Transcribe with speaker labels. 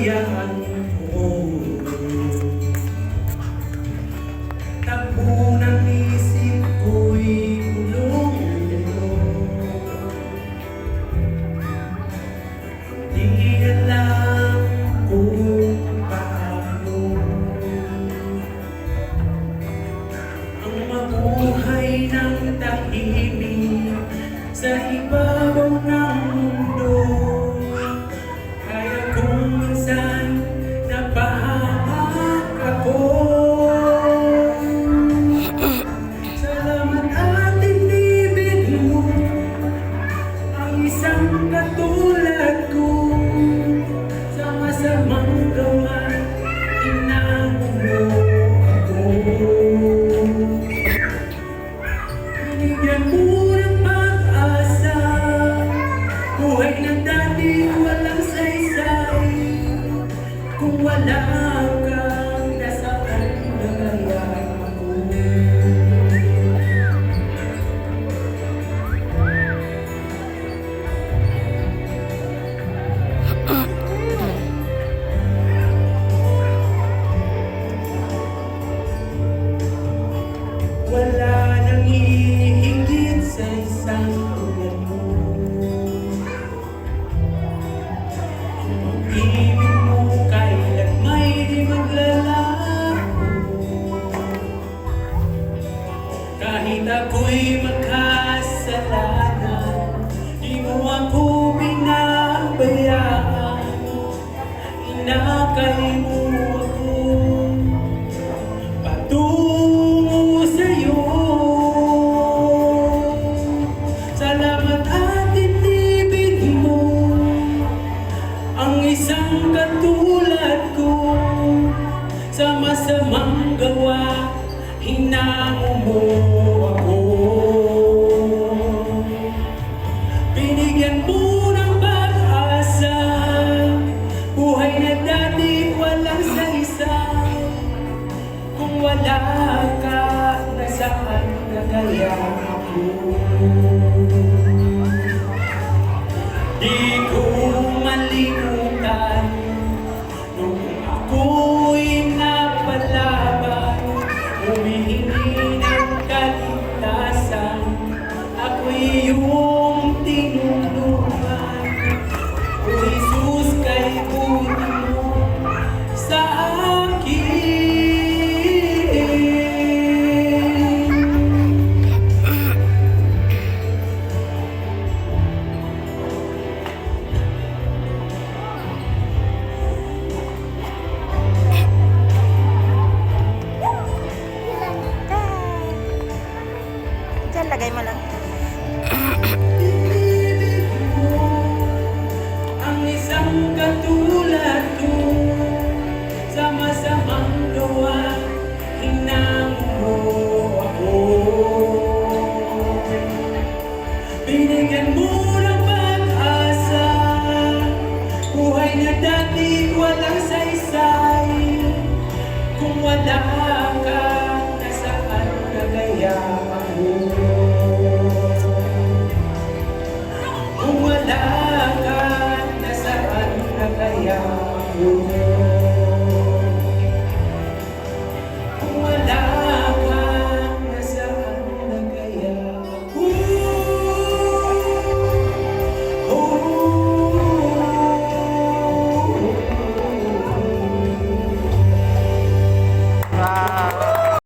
Speaker 1: napabayaan mo. Takbo ng isip ko'y gulong-gulong. Di alam kung paano ang mabuhay ng tahimik sa ibabaw ng mundo. Kaya kung minsan napahamak ako, salamat at inibig mo ang isang katulad ko. Sa masamang gawa, inamo mo ako. Binigyan mo ng pag-asa, buhay na dati walang saysay. Kung wala kang nasaan na kaya ako. Wala nang hihigit sa isang tulad mo. Ang pag-ibig mo kailan may di maglalaho. Kahit ako'y makasalanan, di mo ako pinabayaan. Inakay mo ako patungo sa'yo. Salamat at inibig mo ang isang katulad ko. Sa masamang gawa, hinamo mo ako. Binigyan mo ng pag-asa, buhay na dati walang saysay. Kung wala ka, nasaan na kaya ako? Di ko malimutan